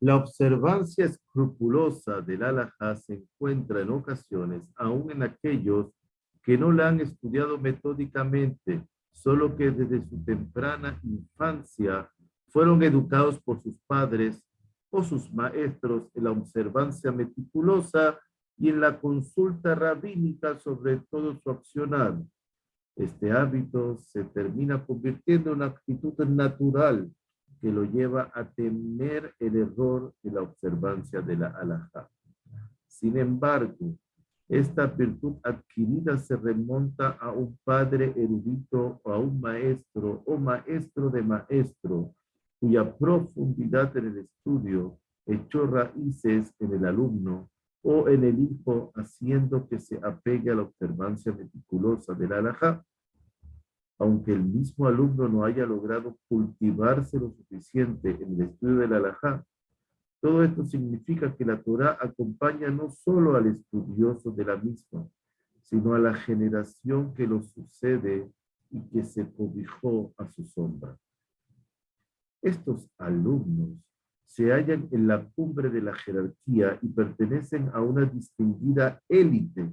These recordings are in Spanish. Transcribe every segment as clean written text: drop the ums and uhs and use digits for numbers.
La observancia escrupulosa del halajá se encuentra en ocasiones, aún en aquellos que no la han estudiado metódicamente, solo que desde su temprana infancia fueron educados por sus padres o sus maestros en la observancia meticulosa y en la consulta rabínica sobre todo su accionar. Este hábito se termina convirtiendo en una actitud natural que lo lleva a temer el error de la observancia de la halajá. Sin embargo, esta virtud adquirida se remonta a un padre erudito o a un maestro o maestro de maestro, cuya profundidad en el estudio echó raíces en el alumno o en el hijo, haciendo que se apegue a la observancia meticulosa de la halajá, aunque el mismo alumno no haya logrado cultivarse lo suficiente en el estudio de la halajá. Todo esto significa que la Torá acompaña no solo al estudioso de la misma, sino a la generación que lo sucede y que se cobijó a su sombra. Estos alumnos se hallan en la cumbre de la jerarquía y pertenecen a una distinguida élite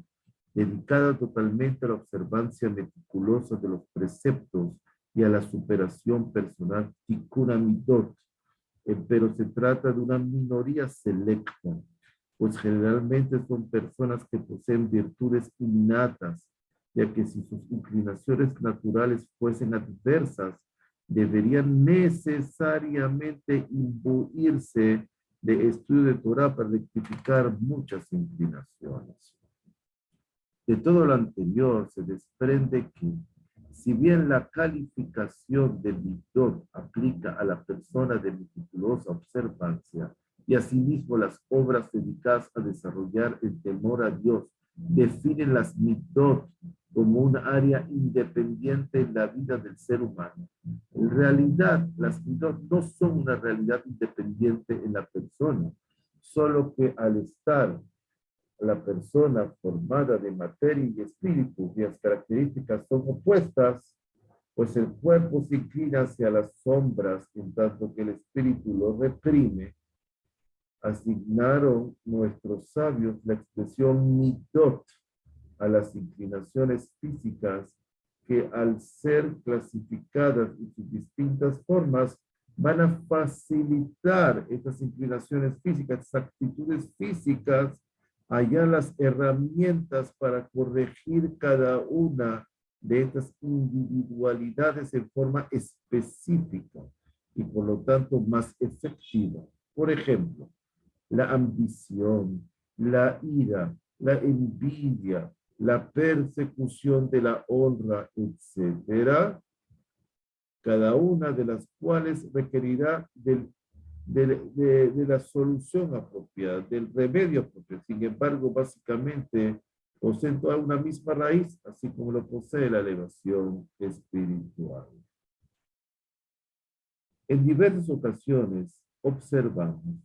dedicada totalmente a la observancia meticulosa de los preceptos y a la superación personal tikkun hamidot, pero se trata de una minoría selecta, pues generalmente son personas que poseen virtudes innatas, ya que si sus inclinaciones naturales fuesen adversas, deberían necesariamente imbuirse de estudio de Torah para rectificar muchas inclinaciones. De todo lo anterior se desprende que, si bien la calificación de Midot aplica a la persona de meticulosa observancia y asimismo las obras dedicadas a desarrollar el temor a Dios definen las Midot como un área independiente en la vida del ser humano, en realidad las Midot no son una realidad independiente en la persona, solo que al estar la persona formada de materia y espíritu, cuyas características son opuestas, pues el cuerpo se inclina hacia las sombras, en tanto que el espíritu lo reprime. Asignaron nuestros sabios la expresión midot a las inclinaciones físicas que, al ser clasificadas en sus distintas formas, van a facilitar estas inclinaciones físicas, estas actitudes físicas, hallar las herramientas para corregir cada una de estas individualidades en forma específica y por lo tanto más efectiva. Por ejemplo, la ambición, la ira, la envidia, la persecución de la honra, etcétera, cada una de las cuales requerirá de la solución apropiada, del remedio apropiado. Sin embargo, básicamente poseen toda una misma raíz, así como lo posee la elevación espiritual. En diversas ocasiones observamos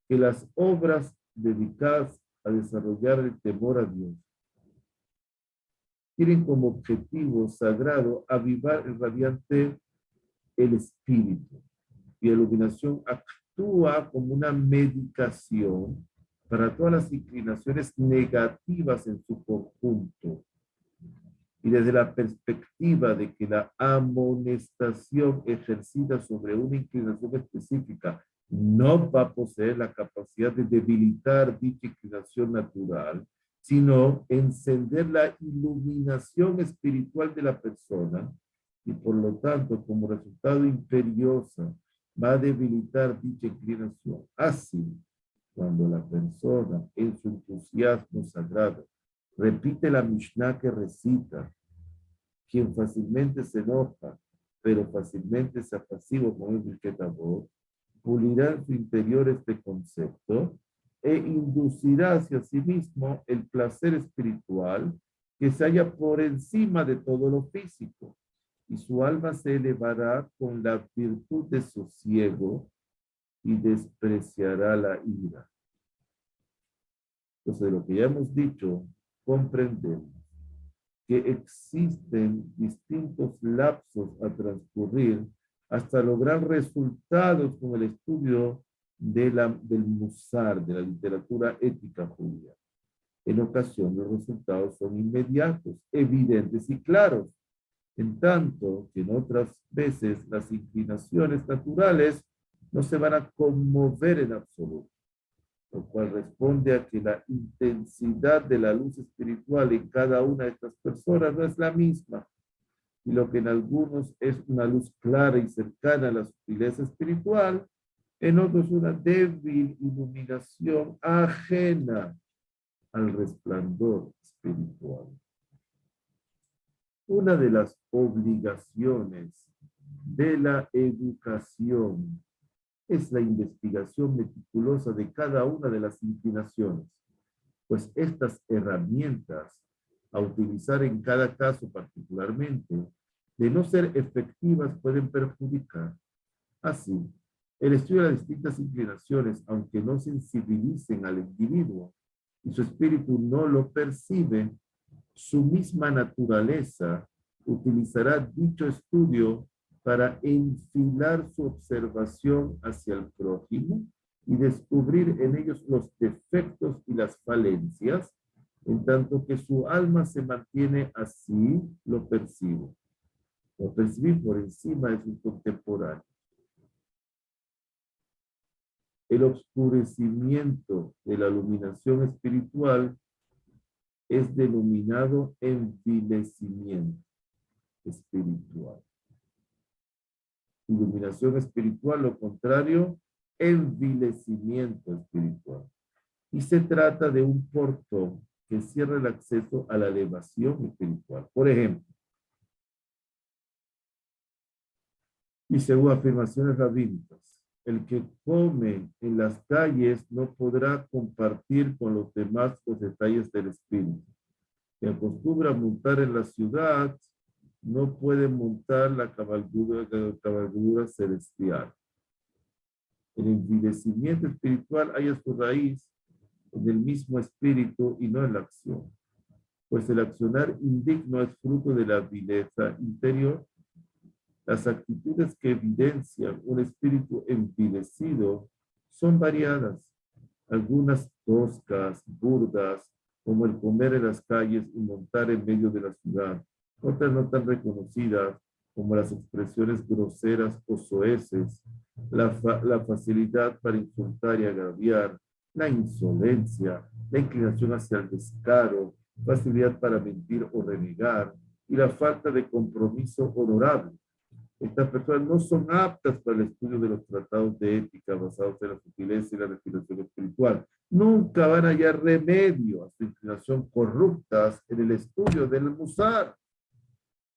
que las obras dedicadas a desarrollar el temor a Dios tienen como objetivo sagrado avivar el radiante el espíritu, y la iluminación actúa como una medicación para todas las inclinaciones negativas en su conjunto. Y desde la perspectiva de que la amonestación ejercida sobre una inclinación específica no va a poseer la capacidad de debilitar dicha inclinación natural, sino encender la iluminación espiritual de la persona, y por lo tanto, como resultado imperiosa, va a debilitar dicha inclinación. Así, cuando la persona en su entusiasmo sagrado repite la Mishnah que recita, quien fácilmente se enoja, pero fácilmente se apacigua con el Birkat Avot, pulirá en su interior este concepto e inducirá hacia sí mismo el placer espiritual que se halla por encima de todo lo físico, y su alma se elevará con la virtud de sosiego y despreciará la ira. Entonces, de lo que ya hemos dicho, comprendemos que existen distintos lapsos a transcurrir hasta lograr resultados con el estudio del musar, de la literatura ética judía. En ocasiones los resultados son inmediatos, evidentes y claros, en tanto que en otras veces las inclinaciones naturales no se van a conmover en absoluto, lo cual responde a que la intensidad de la luz espiritual en cada una de estas personas no es la misma, y lo que en algunos es una luz clara y cercana a la sutileza espiritual, en otros una débil iluminación ajena al resplandor espiritual. Una de las obligaciones de la educación es la investigación meticulosa de cada una de las inclinaciones, pues estas herramientas a utilizar en cada caso particularmente, de no ser efectivas, pueden perjudicar. Así, el estudio de las distintas inclinaciones, aunque no sensibilicen al individuo y su espíritu no lo percibe, su misma naturaleza utilizará dicho estudio para enfilar su observación hacia el prójimo y descubrir en ellos los defectos y las falencias, en tanto que su alma se mantiene así, lo percibe. Lo percibir por encima de su contemporáneo. El oscurecimiento de la iluminación espiritual es denominado envilecimiento espiritual. Iluminación espiritual, lo contrario, envilecimiento espiritual. Y se trata de un portón que cierra el acceso a la elevación espiritual. Por ejemplo, y según afirmaciones rabínicas, el que come en las calles no podrá compartir con los demás los detalles del espíritu. Que acostumbra a montar en la ciudad no puede montar la cabalgadura celestial. El envilecimiento espiritual halla su raíz en el mismo espíritu y no en la acción, pues el accionar indigno es fruto de la vileza interior. Las actitudes que evidencian un espíritu envilecido son variadas, algunas toscas, burdas, como el comer en las calles y montar en medio de la ciudad, otras no tan reconocidas, como las expresiones groseras o soeces, la facilidad para insultar y agraviar, la insolencia, la inclinación hacia el descaro, facilidad para mentir o renegar, y la falta de compromiso honorable. Estas personas no son aptas para el estudio de los tratados de ética basados en la sutileza y la respiración espiritual. Nunca van a hallar remedio a su inclinación corruptas en el estudio del musar,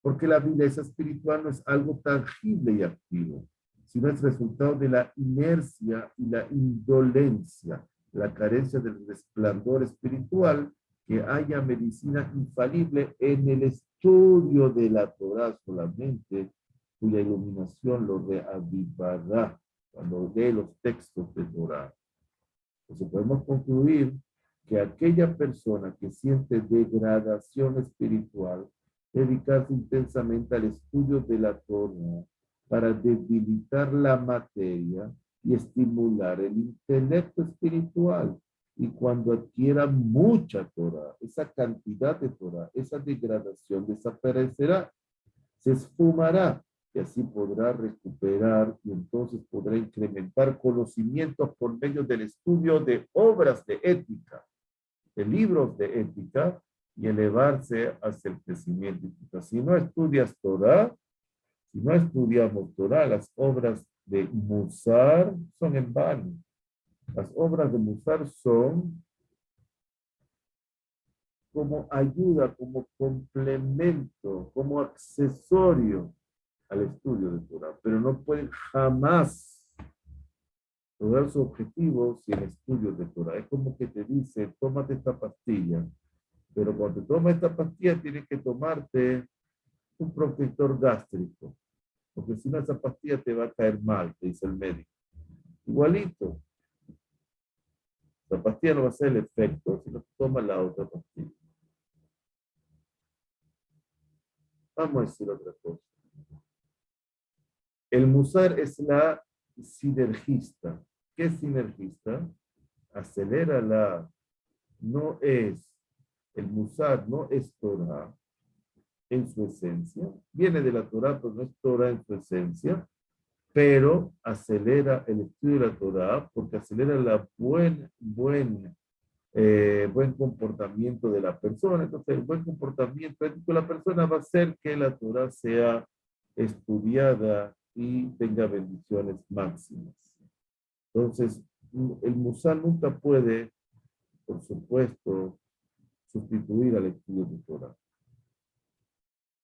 porque la vileza espiritual no es algo tangible y activo, sino es resultado de la inercia y la indolencia, la carencia del resplandor espiritual, que haya medicina infalible en el estudio de la Torah solamente, cuya iluminación lo reavivará cuando lee los textos de Torah. Entonces podemos concluir que aquella persona que siente degradación espiritual, dedicarse intensamente al estudio de la Torah para debilitar la materia y estimular el intelecto espiritual. Y cuando adquiera mucha Torah, esa cantidad de Torah, esa degradación desaparecerá, se esfumará, y así podrá recuperar y entonces podrá incrementar conocimientos por medio del estudio de obras de ética, de libros de ética, y elevarse hacia el crecimiento. Si no estudias Torah, si no estudiamos Torah, las obras de Musar son en vano. Las obras de Musar son como ayuda, como complemento, como accesorio al estudio de Torah, pero no pueden jamás lograr su objetivo sin estudio de Torah. Es como que te dice, tómate esta pastilla, pero cuando te tomas esta pastilla tienes que tomarte un protector gástrico, porque si no esa pastilla te va a caer mal, te dice el médico. Igualito, la pastilla no va a hacer el efecto si no tomas la otra pastilla. Vamos a decir otra cosa. El musar es la sinergista, ¿Qué es sinergista? Acelera no es, el musar no es Torah en su esencia, viene de la Torah, pero no es Torah en su esencia, pero acelera el estudio de la Torah porque acelera la buen comportamiento de la persona. Entonces, el buen comportamiento de la persona va a hacer que la Torah sea estudiada y tenga bendiciones máximas. Entonces, el musar nunca puede, por supuesto, sustituir al estudio de Torah.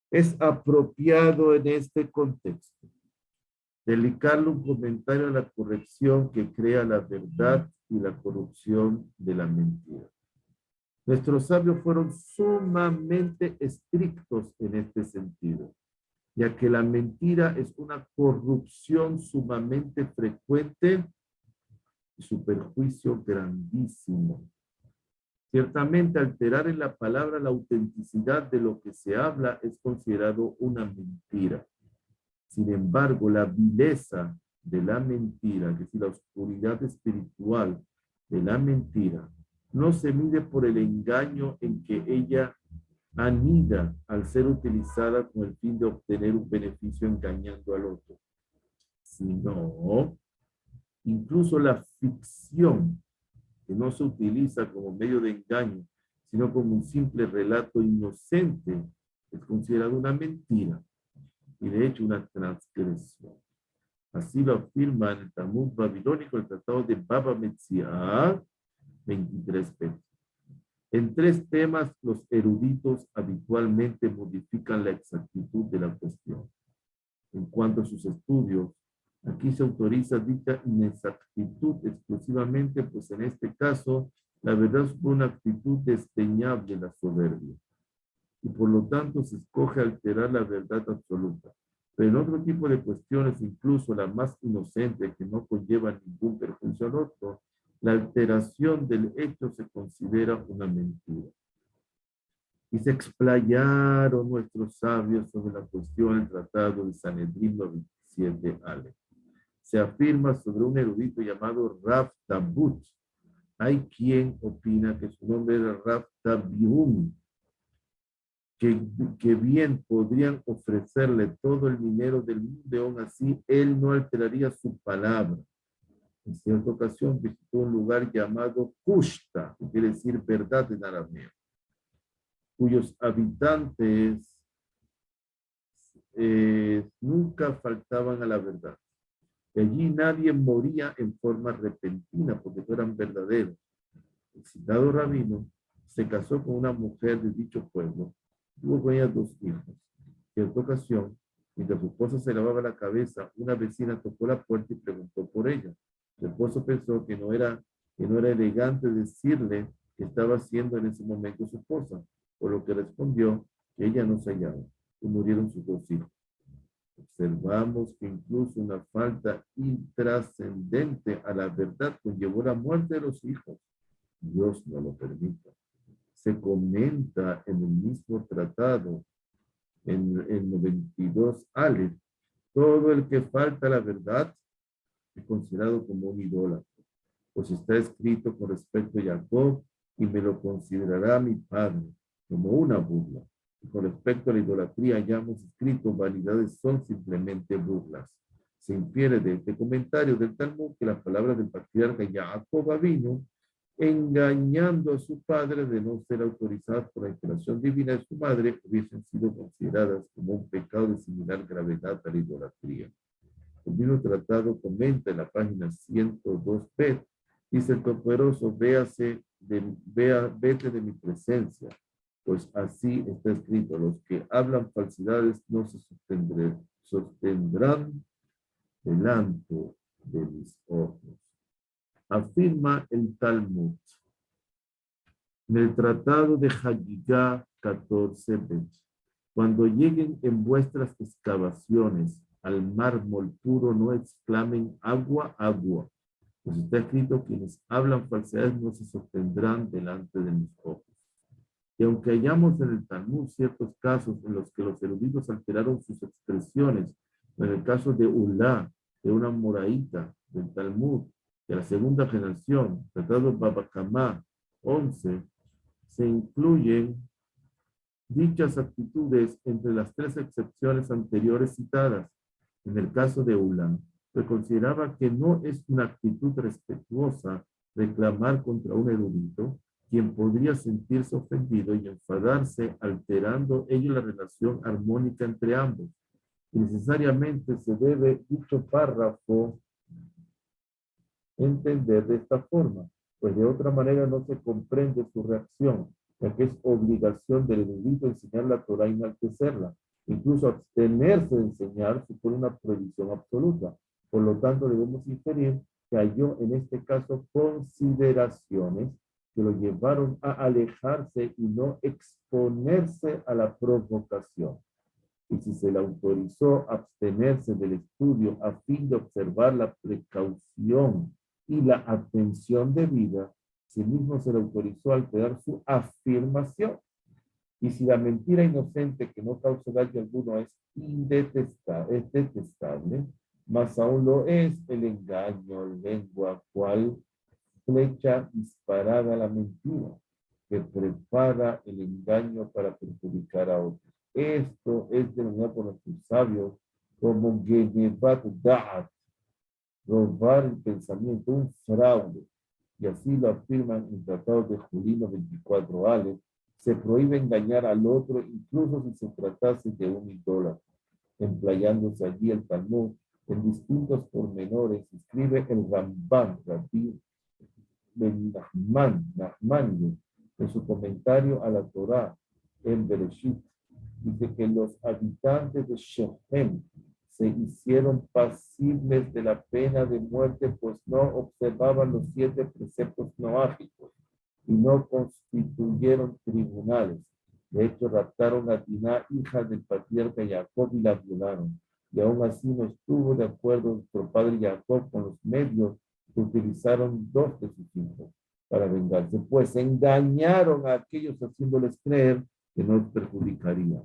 Es apropiado en este contexto dedicarle un comentario a la corrección que crea la verdad y la corrupción de la mentira. Nuestros sabios fueron sumamente estrictos en este sentido, ya que la mentira es una corrupción sumamente frecuente y su perjuicio grandísimo. Ciertamente, alterar en la palabra la autenticidad de lo que se habla es considerado una mentira. Sin embargo, la vileza de la mentira, es decir, la oscuridad espiritual de la mentira, no se mide por el engaño en que ella anida al ser utilizada con el fin de obtener un beneficio engañando al otro, sino incluso la ficción, que no se utiliza como medio de engaño, sino como un simple relato inocente, es considerado una mentira y de hecho una transgresión. Así lo afirma en el Talmud babilónico, el tratado de Baba Metzia 23b. En 3 temas, los eruditos habitualmente modifican la exactitud de la cuestión. En cuanto a sus estudios, aquí se autoriza dicha inexactitud exclusivamente, pues en este caso, la verdad es una actitud desdeñable la soberbia. Y por lo tanto se escoge alterar la verdad absoluta. Pero en otro tipo de cuestiones, incluso la más inocente, que no conlleva ningún perjuicio al otro, la alteración del hecho se considera una mentira. Y se explayaron nuestros sabios sobre la cuestión del tratado de Sanedrín 97 Se afirma sobre un erudito llamado Rav Tabut. Hay quien opina que su nombre era Rav Tabium, que bien podrían ofrecerle todo el dinero del mundo, y aún así él no alteraría su palabra. En cierta ocasión visitó un lugar llamado Kushta, que quiere decir verdad en arameo, cuyos habitantes nunca faltaban a la verdad. Y allí nadie moría en forma repentina porque eran verdaderos. El citado rabino se casó con una mujer de dicho pueblo. Tuvo con ella 2 hijos. En otra ocasión, mientras su esposa se lavaba la cabeza, una vecina tocó la puerta y preguntó por ella. Su esposo pensó que no era elegante decirle que estaba haciendo en ese momento su esposa, por lo que respondió que ella no se hallaba y murieron sus 2 hijos. Observamos que incluso una falta intrascendente a la verdad conllevó la muerte de los hijos. Dios no lo permita. Se comenta en el mismo tratado, en el 92 Aleph, todo el que falta a la verdad es considerado como un idólatra, pues está escrito con respecto a Jacob, y me lo considerará mi padre, como una burla. Y con respecto a la idolatría, ya hemos escrito, vanidades son simplemente burlas. Se infiere de este comentario del Talmud que las palabras del patriarca Jacob Avinu, engañando a su padre de no ser autorizadas por la inspiración divina de su madre, hubiesen sido consideradas como un pecado de similar gravedad a la idolatría. El mismo tratado comenta en la página 102b, dice el Todopoderoso, vete de mi presencia, pues así está escrito, los que hablan falsidades no se sostendrán delante de mis ojos. Afirma el Talmud. En el tratado de Hagigá 14b, cuando lleguen en vuestras excavaciones al mármol puro, no exclamen agua, agua. Pues está escrito, quienes hablan falsedades no se sostendrán delante de mis ojos. Y aunque hallamos en el Talmud ciertos casos en los que los eruditos alteraron sus expresiones, en el caso de Ulá, de una moraíta del Talmud, de la segunda generación, Tratado Baba Kama 11, se incluyen dichas actitudes entre las tres excepciones anteriores citadas. En el caso de Ulam, se consideraba que no es una actitud respetuosa reclamar contra un erudito, quien podría sentirse ofendido y enfadarse, alterando ello la relación armónica entre ambos. Y necesariamente se debe dicho párrafo entender de esta forma, pues de otra manera no se comprende su reacción, ya que es obligación del erudito enseñar la Torah y enaltecerla. Incluso abstenerse de enseñar supone una prohibición absoluta. Por lo tanto, debemos inferir que halló en este caso consideraciones que lo llevaron a alejarse y no exponerse a la provocación. Y si se le autorizó abstenerse del estudio a fin de observar la precaución y la atención debida, sí mismo se le autorizó alterar su afirmación. Y si la mentira inocente que no causa daño alguno es detestable, más aún lo es el engaño, lengua, cual flecha disparada a la mentira, que prepara el engaño para perjudicar a otros. Esto es denominado por nuestros sabios como Genevat Da'at, robar el pensamiento, un fraude. Y así lo afirman en tratados de Julino 24 Ale. Se prohíbe engañar al otro, incluso si se tratase de un idólatra. Empleándose allí el Talmud en distintos pormenores, escribe el Rambam, Rabbi Ben Nachmani, en su comentario a la Torá en Bereshit, dice que los habitantes de Shechem se hicieron pasibles de la pena de muerte, pues no observaban los 7 preceptos noágicos y no constituyeron tribunales. De hecho, raptaron a Diná, hija del patriarca Jacob, y la violaron. Y aún así no estuvo de acuerdo nuestro padre Jacob con los medios que utilizaron 2 de sus hijos para vengarse, pues engañaron a aquellos haciéndoles creer que no perjudicarían.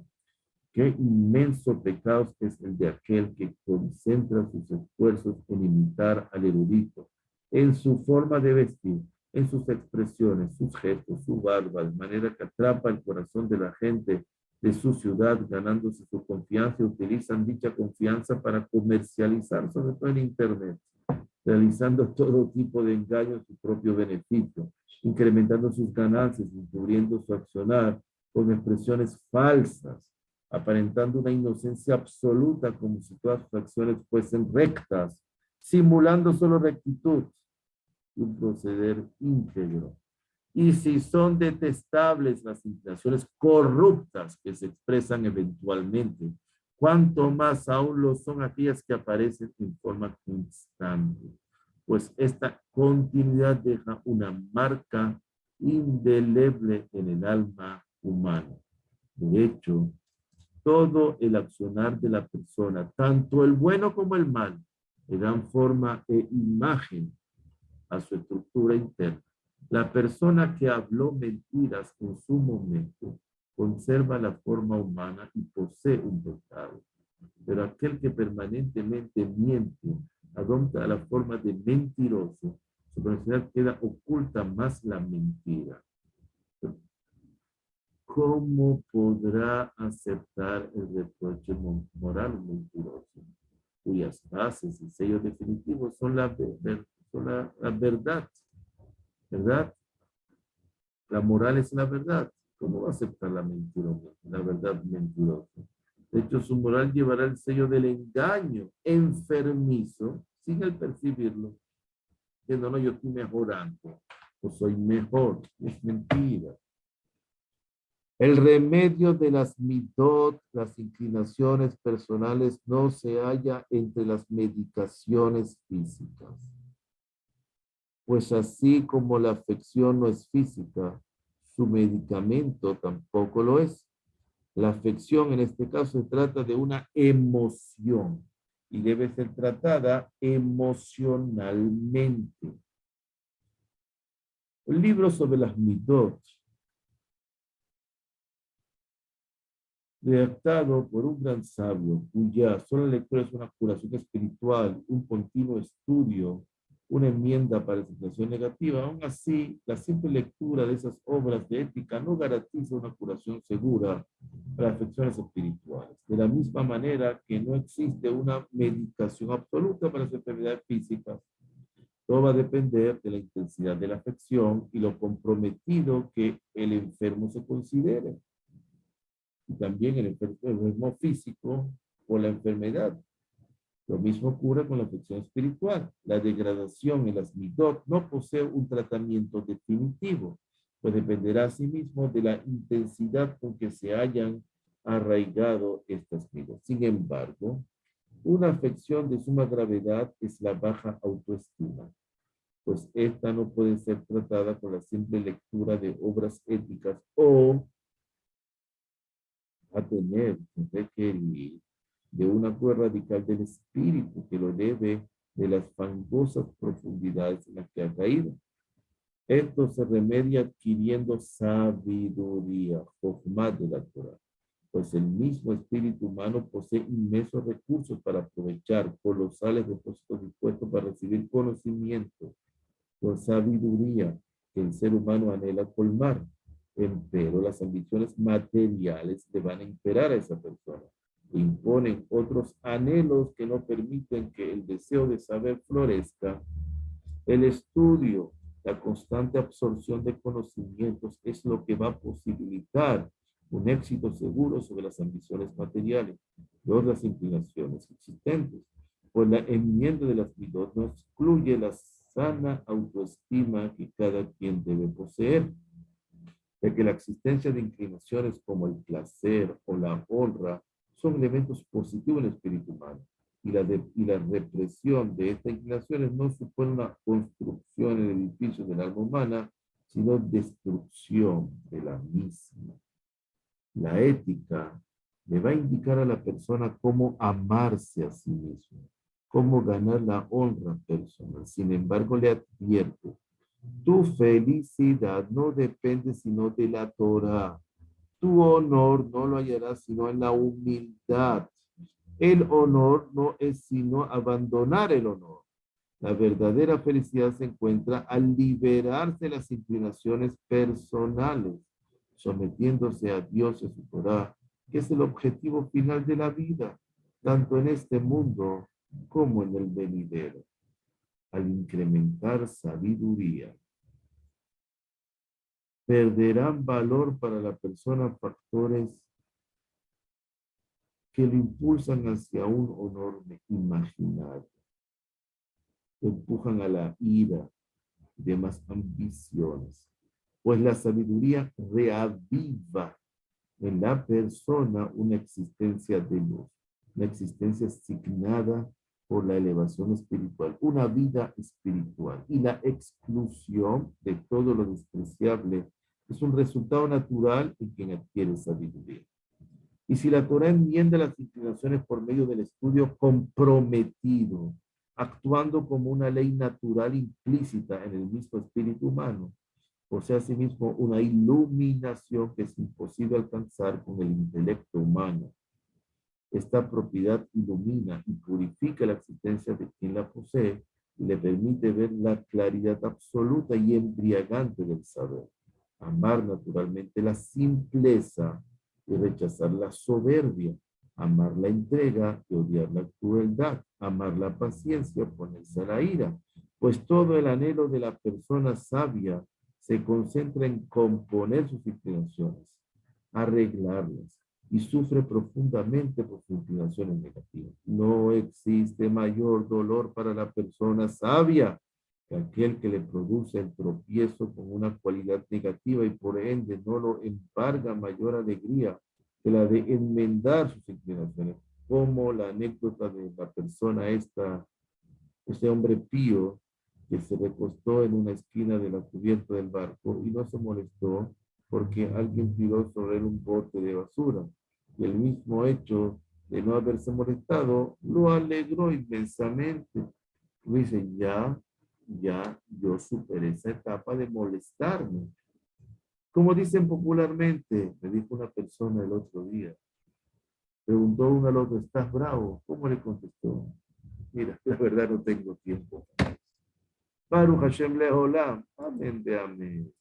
Qué inmenso pecado es el de aquel que concentra sus esfuerzos en imitar al erudito, en su forma de vestir, en sus expresiones, sus gestos, su barba, de manera que atrapa el corazón de la gente de su ciudad, ganándose su confianza, y utilizan dicha confianza para comercializar, sobre todo en Internet, realizando todo tipo de engaño a su propio beneficio, incrementando sus ganancias, encubriendo su accionar con expresiones falsas, aparentando una inocencia absoluta como si todas sus acciones fuesen rectas, simulando solo rectitud, un proceder íntegro. Y si son detestables las inclinaciones corruptas que se expresan eventualmente, cuánto más aún lo son aquellas que aparecen en forma constante, pues esta continuidad deja una marca indeleble en el alma humana. De hecho, todo el accionar de la persona, tanto el bueno como el mal, le dan forma e imagen a su estructura interna. La persona que habló mentiras en su momento conserva la forma humana y posee un pecado. Pero aquel que permanentemente miente, adopta la forma de mentiroso, su personalidad queda oculta más la mentira. ¿Cómo podrá aceptar el reproche moral mentiroso, cuyas bases y sellos definitivos son la verdad? ¿Verdad? La moral es la verdad. ¿Cómo va a aceptar la verdad mentirosa? De hecho, su moral llevará el sello del engaño enfermizo sin el percibirlo. Diciendo, no, yo estoy mejorando, o soy mejor. Es mentira. El remedio de las midot, las inclinaciones personales, no se halla entre las medicaciones físicas. Pues así como la afección no es física, su medicamento tampoco lo es. La afección en este caso se trata de una emoción y debe ser tratada emocionalmente. El libro sobre las midot, redactado por un gran sabio, cuya sola lectura es una curación espiritual, un continuo estudio una enmienda para la situación negativa. Aún así, la simple lectura de esas obras de ética no garantiza una curación segura para afecciones espirituales. De la misma manera que no existe una medicación absoluta para las enfermedades físicas, todo va a depender de la intensidad de la afección y lo comprometido que el enfermo se considere. Y también el enfermo físico o la enfermedad. Lo mismo ocurre con la afección espiritual. La degradación en las midot no posee un tratamiento definitivo, pues dependerá asimismo de la intensidad con que se hayan arraigado estas midot. Sin embargo, una afección de suma gravedad es la baja autoestima, pues esta no puede ser tratada con la simple lectura de obras éticas o a tener que requerir de una cura radical del espíritu que lo debe de las fangosas profundidades en las que ha caído. Esto se remedia adquiriendo sabiduría, Jochma de la Torah, pues el mismo espíritu humano posee inmensos recursos para aprovechar colosales depósitos dispuestos para recibir conocimiento con sabiduría que el ser humano anhela colmar. Empero las ambiciones materiales le van a imperar a esa persona. Imponen otros anhelos que no permiten que el deseo de saber florezca. El estudio, la constante absorción de conocimientos es lo que va a posibilitar un éxito seguro sobre las ambiciones materiales y otras inclinaciones existentes. Pues la enmienda de las midot no excluye la sana autoestima que cada quien debe poseer, ya que la existencia de inclinaciones como el placer o la honra son elementos positivos en el espíritu humano. Y la represión de estas inclinaciones no supone una construcción en el edificio del alma humana, sino destrucción de la misma. La ética le va a indicar a la persona cómo amarse a sí mismo, cómo ganar la honra personal. Sin embargo, le advierte, tu felicidad no depende sino de la Torah. Tu honor no lo hallarás sino en la humildad. El honor no es sino abandonar el honor. La verdadera felicidad se encuentra al liberarse de las inclinaciones personales, sometiéndose a Dios y a su Torah, que es el objetivo final de la vida, tanto en este mundo como en el venidero. Al incrementar sabiduría, perderán valor para la persona factores que lo impulsan hacia un honor imaginario, que empujan a la ira y demás ambiciones, pues la sabiduría reaviva en la persona una existencia de luz, una existencia asignada por la elevación espiritual, una vida espiritual, y la exclusión de todo lo despreciable es un resultado natural en quien adquiere sabiduría. Y si la Torah enmienda las inclinaciones por medio del estudio comprometido, actuando como una ley natural implícita en el mismo espíritu humano, posee asimismo una iluminación que es imposible alcanzar con el intelecto humano. Esta propiedad ilumina y purifica la existencia de quien la posee y le permite ver la claridad absoluta y embriagante del saber. Amar naturalmente la simpleza y rechazar la soberbia. Amar la entrega y odiar la crueldad. Amar la paciencia y oponerse a la ira. Pues todo el anhelo de la persona sabia se concentra en componer sus inclinaciones, arreglarlas, y sufre profundamente por sus inclinaciones negativas. No existe mayor dolor para la persona sabia que aquel que le produce el tropiezo con una cualidad negativa y por ende no lo embarga mayor alegría que la de enmendar sus inclinaciones, como la anécdota de la persona este hombre pío que se recostó en una esquina de la cubierta del barco y no se molestó porque alguien tiró sobre él un bote de basura. Y el mismo hecho de no haberse molestado lo alegró inmensamente. Dice, ya yo superé esa etapa de molestarme. Como dicen popularmente, me dijo una persona el otro día, preguntó uno al otro, ¿estás bravo? ¿Cómo le contestó? Mira, la verdad no tengo tiempo. Baruch Hashem Leolam. Amén de amén.